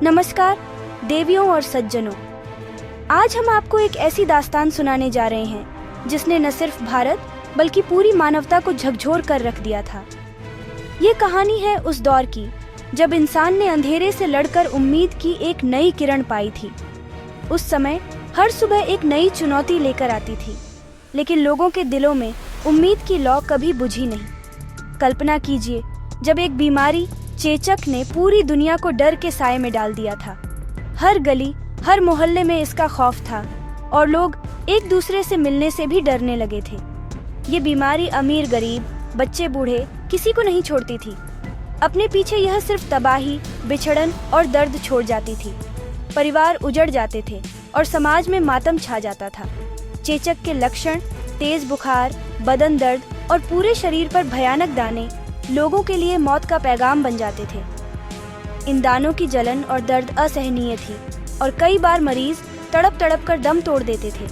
नमस्कार देवियों और सज्जनों, आज हम आपको एक ऐसी दास्तान सुनाने जा रहे हैं जिसने न सिर्फ भारत बल्कि पूरी मानवता को झकझोर कर रख दिया था। ये कहानी है उस दौर की जब इंसान ने अंधेरे से लड़कर उम्मीद की एक नई किरण पाई थी। उस समय हर सुबह एक नई चुनौती लेकर आती थी, लेकिन लोगों के दिलों में उम्मीद की लौ कभी बुझी नहीं। कल्पना कीजिए जब एक बीमारी चेचक ने पूरी दुनिया को डर के साए में डाल दिया था। हर गली, हर मोहल्ले में इसका खौफ था और लोग एक दूसरे से मिलने से भी डरने लगे थे। ये बीमारी अमीर गरीब, बच्चे बूढ़े किसी को नहीं छोड़ती थी। अपने पीछे यह सिर्फ तबाही, बिछड़न और दर्द छोड़ जाती थी। परिवार उजड़ जाते थे और समाज में मातम छा जाता था। चेचक के लक्षण तेज बुखार, बदन दर्द और पूरे शरीर पर भयानक दाने लोगों के लिए मौत का पैगाम बन जाते थे। इन दानों की जलन और दर्द असहनीय थी और कई बार मरीज तड़प तड़प कर दम तोड़ देते थे।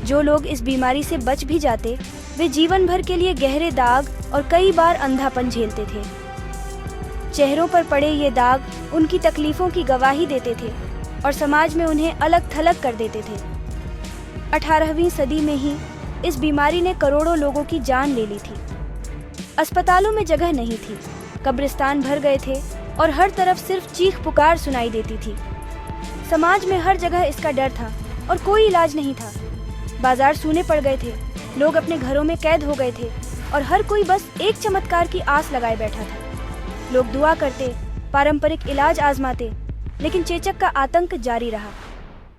जो लोग इस बीमारी से बच भी जाते, वे जीवन भर के लिए गहरे दाग और कई बार अंधापन झेलते थे। चेहरों पर पड़े ये दाग उनकी तकलीफों की गवाही देते थे और समाज में उन्हें अलग थलग कर देते थे। 18वीं सदी में ही इस बीमारी ने करोड़ों लोगों की जान ले ली थी। अस्पतालों में जगह नहीं थी, कब्रिस्तान भर गए थे और हर तरफ सिर्फ चीख पुकार सुनाई देती थी। समाज में हर जगह इसका डर था और कोई इलाज नहीं था। बाजार सूने पड़ गए थे, लोग अपने घरों में कैद हो गए थे और हर कोई बस एक चमत्कार की आस लगाए बैठा था। लोग दुआ करते, पारंपरिक इलाज आजमाते, लेकिन चेचक का आतंक जारी रहा।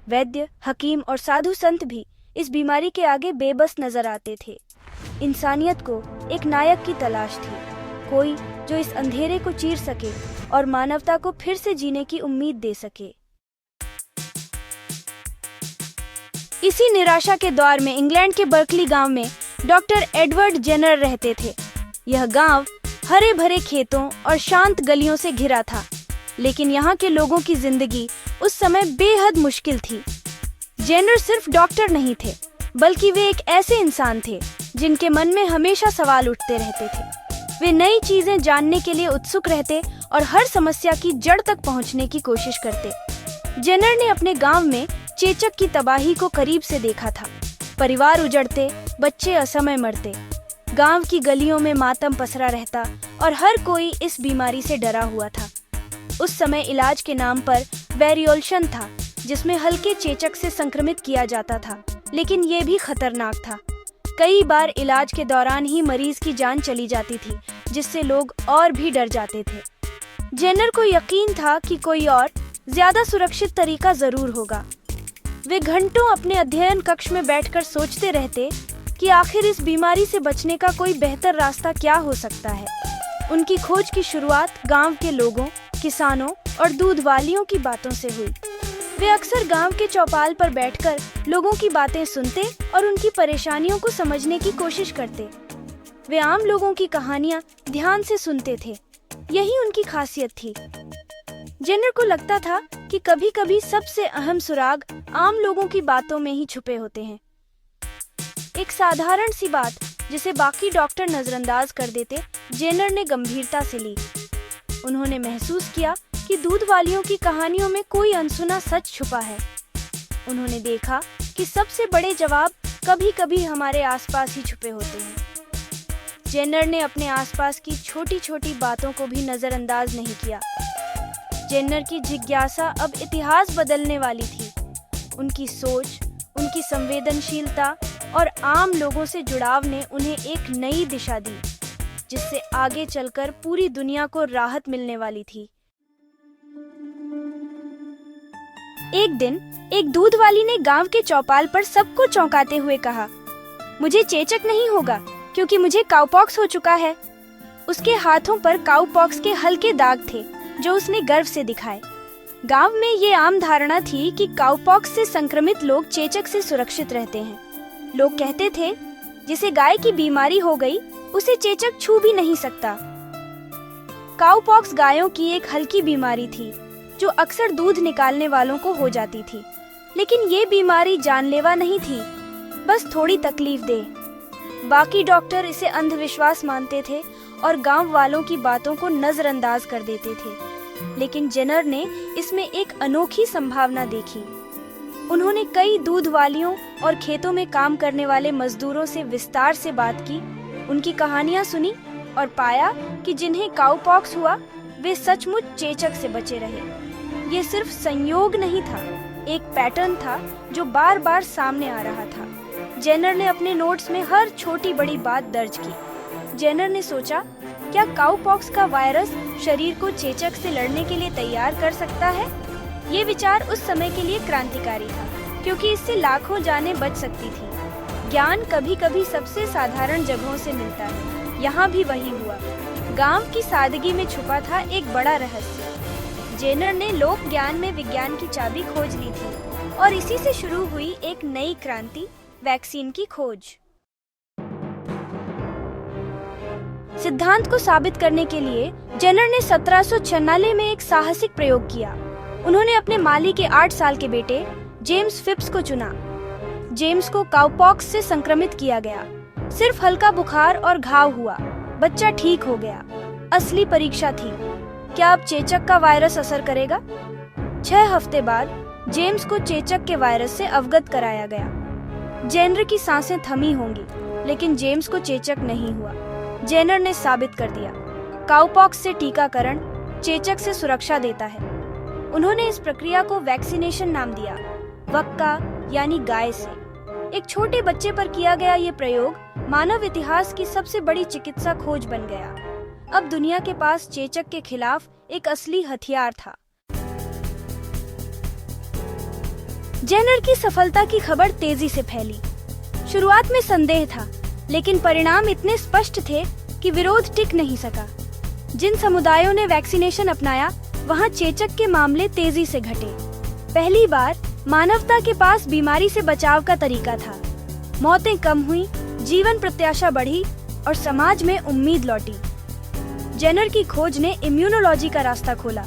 वैद्य, हकीम और साधु संत भी इस बीमारी के आगे बेबस नजर आते थे। इंसानियत को एक नायक की तलाश थी, कोई जो इस अंधेरे को चीर सके और मानवता को फिर से जीने की उम्मीद दे सके। इसी निराशा के दौर में इंग्लैंड के बर्कली गांव में डॉक्टर एडवर्ड जेनर रहते थे। यह गांव हरे भरे खेतों और शांत गलियों से घिरा था, लेकिन यहाँ के लोगों की जिंदगी उस समय बेहद मुश्किल थी। जेनर सिर्फ डॉक्टर नहीं थे, बल्कि वे एक ऐसे इंसान थे जिनके मन में हमेशा सवाल उठते रहते थे। वे नई चीजें जानने के लिए उत्सुक रहते और हर समस्या की जड़ तक पहुंचने की कोशिश करते। जेनर ने अपने गांव में चेचक की तबाही को करीब से देखा था। परिवार उजड़ते, बच्चे असमय मरते, गांव की गलियों में मातम पसरा रहता और हर कोई इस बीमारी से डरा हुआ था। उस समय इलाज के नाम पर वेरियोल्शन था, जिसमें हल्के चेचक से संक्रमित किया जाता था, लेकिन ये भी खतरनाक था। कई बार इलाज के दौरान ही मरीज की जान चली जाती थी, जिससे लोग और भी डर जाते थे। जेनर को यकीन था कि कोई और ज्यादा सुरक्षित तरीका जरूर होगा। वे घंटों अपने अध्ययन कक्ष में बैठकर सोचते रहते कि आखिर इस बीमारी से बचने का कोई बेहतर रास्ता क्या हो सकता है। उनकी खोज की शुरुआत गांव के लोगों, किसानों और दूध वालियों की बातों से हुई। वे अक्सर गांव के चौपाल पर बैठकर लोगों की बातें सुनते और उनकी परेशानियों को समझने की कोशिश करते। वे आम लोगों की कहानियां ध्यान से सुनते थे, यही उनकी खासियत थी। जेनर को लगता था कि कभी-कभी सबसे अहम सुराग आम लोगों की बातों में ही छुपे होते हैं। एक साधारण सी बात जिसे बाकी डॉक्टर नजरअंदाज कर देते, जेनर ने गंभीरता से ली। उन्होंने महसूस किया कि दूध वालियों की कहानियों में कोई अनसुना सच छुपा है। उन्होंने देखा कि सबसे बड़े जवाब कभी-कभी हमारे आसपास ही छुपे होते हैं। जेनर ने अपने आसपास की छोटी-छोटी बातों को भी नजरअंदाज नहीं किया। जेनर की जिज्ञासा अब इतिहास बदलने वाली थी। उनकी सोच, उनकी संवेदनशीलता और आम लोगों से जुड़ाव ने उन्हें एक नई दिशा दी, जिससे आगे चलकर पूरी दुनिया को राहत मिलने वाली थी। एक दिन एक दूध वाली ने गांव के चौपाल पर सबको चौंकाते हुए कहा, मुझे चेचक नहीं होगा क्योंकि मुझे काउपॉक्स हो चुका है। उसके हाथों पर काउपॉक्स के हल्के दाग थे जो उसने गर्व से दिखाए। गांव में ये आम धारणा थी कि काउपॉक्स से संक्रमित लोग चेचक से सुरक्षित रहते हैं। लोग कहते थे, जिसे गाय की बीमारी हो गई उसे चेचक छू भी नहीं सकता। काउपॉक्स गायों की एक हल्की बीमारी थी जो अक्सर दूध निकालने वालों को हो जाती थी, लेकिन ये बीमारी जानलेवा नहीं थी, बस थोड़ी तकलीफ दे। बाकी डॉक्टर इसे अंधविश्वास मानते थे और गांव वालों की बातों को नजरअंदाज कर देते थे। लेकिन जेनर ने इसमें एक अनोखी संभावना देखी। उन्होंने कई दूध वालियों और खेतों में काम करने वाले मजदूरों से विस्तार से बात की, उनकी कहानियां सुनी और पाया कि जिन्हें काउपॉक्स हुआ वे सचमुच चेचक से बचे रहे। ये सिर्फ संयोग नहीं था, एक पैटर्न था जो बार बार सामने आ रहा था। जेनर ने अपने नोट्स में हर छोटी बड़ी बात दर्ज की। जेनर ने सोचा, क्या काउपॉक्स का वायरस शरीर को चेचक से लड़ने के लिए तैयार कर सकता है? ये विचार उस समय के लिए क्रांतिकारी था, क्योंकि इससे लाखों जानें बच सकती थी। ज्ञान कभी कभी सबसे साधारण जगहों से मिलता है। यहाँ भी वही हुआ। गांव की सादगी में छुपा था एक बड़ा रहस्य। जेनर ने लोक ज्ञान में विज्ञान की चाबी खोज ली थी और इसी से शुरू हुई एक नई क्रांति, वैक्सीन की खोज। सिद्धांत को साबित करने के लिए जेनर ने 1796 में एक साहसिक प्रयोग किया। उन्होंने अपने माली के 8 साल के बेटे जेम्स फिप्स को चुना। जेम्स को काउपॉक्स से संक्रमित किया गया। सिर्फ हल्का बुखार और घाव हुआ, बच्चा ठीक हो गया। असली परीक्षा थी, क्या अब चेचक का वायरस असर करेगा? 6 हफ्ते बाद जेम्स को चेचक के वायरस से अवगत कराया गया। जेनर की सांसें थमी होंगी, लेकिन जेम्स को चेचक नहीं हुआ। जेनर ने साबित कर दिया, काउपॉक्स से टीकाकरण चेचक से सुरक्षा देता है। उन्होंने इस प्रक्रिया को वैक्सीनेशन नाम दिया, वक्का यानी गाय से। एक छोटे बच्चे पर किया गया ये प्रयोग मानव इतिहास की सबसे बड़ी चिकित्सा खोज बन गया। अब दुनिया के पास चेचक के खिलाफ एक असली हथियार था। जेनर की सफलता की खबर तेजी से फैली। शुरुआत में संदेह था, लेकिन परिणाम इतने स्पष्ट थे कि विरोध टिक नहीं सका। जिन समुदायों ने वैक्सीनेशन अपनाया, वहां चेचक के मामले तेजी से घटे। पहली बार मानवता के पास बीमारी से बचाव का तरीका था। मौतें कम हुई, जीवन प्रत्याशा बढ़ी और समाज में उम्मीद लौटी। जेनर की खोज ने इम्यूनोलॉजी का रास्ता खोला।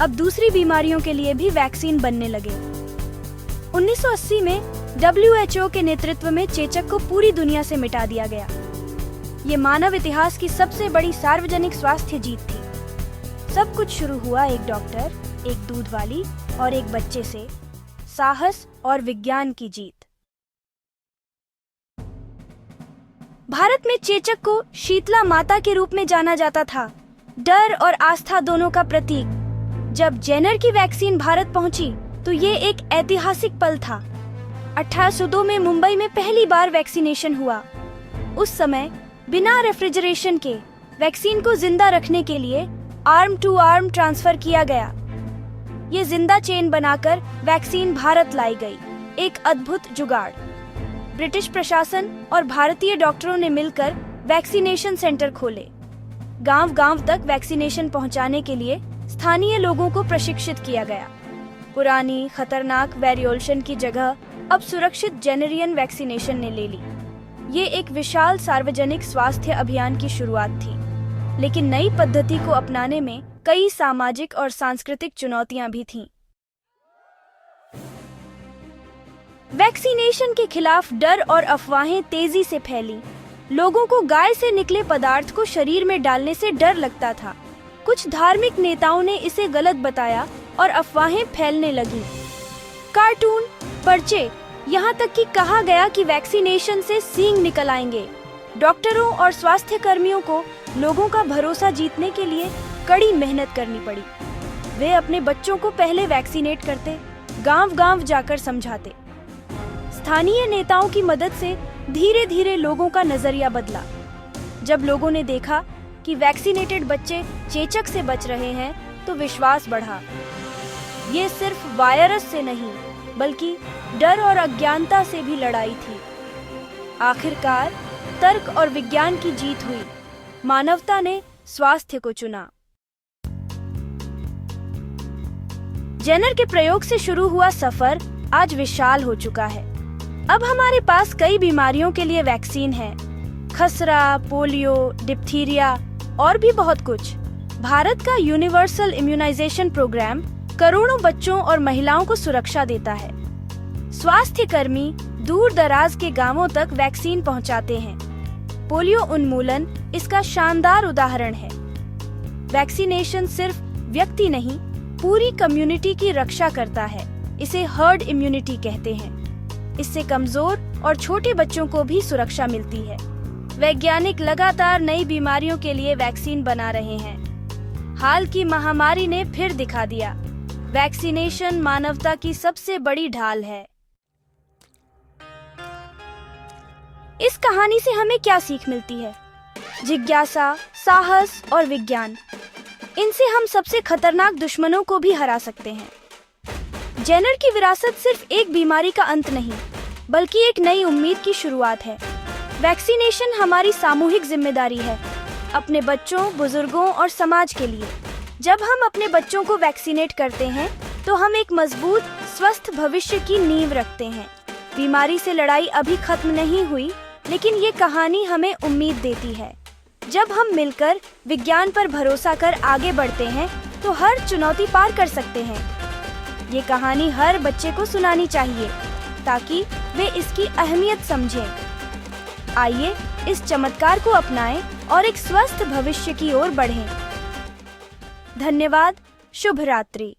अब दूसरी बीमारियों के लिए भी वैक्सीन बनने लगे। 1980 में WHO के नेतृत्व में चेचक को पूरी दुनिया से मिटा दिया गया। ये मानव इतिहास की सबसे बड़ी सार्वजनिक स्वास्थ्य जीत थी। सब कुछ शुरू हुआ एक डॉक्टर, एक दूध वाली और एक बच्चे से, साहस और विज्ञान की जीत। भारत में चेचक को शीतला माता के रूप में जाना जाता था, डर और आस्था दोनों का प्रतीक। जब जेनर की वैक्सीन भारत पहुंची तो ये एक ऐतिहासिक पल था। 1802 में मुंबई में पहली बार वैक्सीनेशन हुआ। उस समय बिना रेफ्रिजरेशन के वैक्सीन को जिंदा रखने के लिए आर्म टू आर्म ट्रांसफर किया गया। ये जिंदा चेन बनाकर वैक्सीन भारत लाई गई, एक अद्भुत जुगाड़। ब्रिटिश प्रशासन और भारतीय डॉक्टरों ने मिलकर वैक्सीनेशन सेंटर खोले। गांव-गांव तक वैक्सीनेशन पहुंचाने के लिए स्थानीय लोगों को प्रशिक्षित किया गया। पुरानी खतरनाक वेरियोल्शन की जगह अब सुरक्षित जेनेरियन वैक्सीनेशन ने ले ली। ये एक विशाल सार्वजनिक स्वास्थ्य अभियान की शुरुआत थी, लेकिन नई पद्धति को अपनाने में कई सामाजिक और सांस्कृतिक चुनौतियां भी थीं। वैक्सीनेशन के खिलाफ डर और अफवाहें तेजी से फैली। लोगों को गाय से निकले पदार्थ को शरीर में डालने से डर लगता था। कुछ धार्मिक नेताओं ने इसे गलत बताया और अफवाहें फैलने लगी। कार्टून, पर्चे, यहाँ तक कि कहा गया कि वैक्सीनेशन से सींग निकल आएंगे। डॉक्टरों और स्वास्थ्य कर्मियों को लोगों का भरोसा जीतने के लिए कड़ी मेहनत करनी पड़ी। वे अपने बच्चों को पहले वैक्सीनेट करते, गांव-गांव जाकर समझाते। स्थानीय नेताओं की मदद से धीरे धीरे लोगों का नजरिया बदला। जब लोगों ने देखा कि वैक्सीनेटेड बच्चे चेचक से बच रहे हैं, तो विश्वास बढ़ा। ये सिर्फ वायरस से नहीं, बल्कि डर और अज्ञानता से भी लड़ाई थी। आखिरकार तर्क और विज्ञान की जीत हुई। मानवता ने स्वास्थ्य को चुना। जेनर के प्रयोग से शुरू हुआ सफर आज विशाल हो चुका है। अब हमारे पास कई बीमारियों के लिए वैक्सीन है। खसरा, पोलियो, डिप्थीरिया और भी बहुत कुछ। भारत का यूनिवर्सल इम्यूनाइजेशन प्रोग्राम करोड़ों बच्चों और महिलाओं को सुरक्षा देता है। स्वास्थ्य कर्मी दूर दराज के गांवों तक वैक्सीन पहुंचाते हैं। पोलियो उन्मूलन इसका शानदार उदाहरण है। वैक्सीनेशन सिर्फ व्यक्ति नहीं, पूरी कम्युनिटी की रक्षा करता है। इसे हर्ड इम्यूनिटी कहते हैं। इससे कमजोर और छोटे बच्चों को भी सुरक्षा मिलती है। वैज्ञानिक लगातार नई बीमारियों के लिए वैक्सीन बना रहे हैं। हाल की महामारी ने फिर दिखा दिया, वैक्सीनेशन मानवता की सबसे बड़ी ढाल है। इस कहानी से हमें क्या सीख मिलती है? जिज्ञासा, साहस और विज्ञान, इनसे हम सबसे खतरनाक दुश्मनों को भी हरा सकते हैं। जेनर की विरासत सिर्फ एक बीमारी का अंत नहीं, बल्कि एक नई उम्मीद की शुरुआत है। वैक्सीनेशन हमारी सामूहिक जिम्मेदारी है, अपने बच्चों, बुजुर्गों और समाज के लिए। जब हम अपने बच्चों को वैक्सीनेट करते हैं तो हम एक मजबूत, स्वस्थ भविष्य की नींव रखते हैं। बीमारी से लड़ाई अभी खत्म नहीं हुई, लेकिन ये कहानी हमें उम्मीद देती है। जब हम मिलकर विज्ञान पर भरोसा कर आगे बढ़ते हैं तो हर चुनौती पार कर सकते हैं। ये कहानी हर बच्चे को सुनानी चाहिए ताकि वे इसकी अहमियत समझें। आइए इस चमत्कार को अपनाएं और एक स्वस्थ भविष्य की ओर बढ़ें। धन्यवाद। शुभ रात्रि।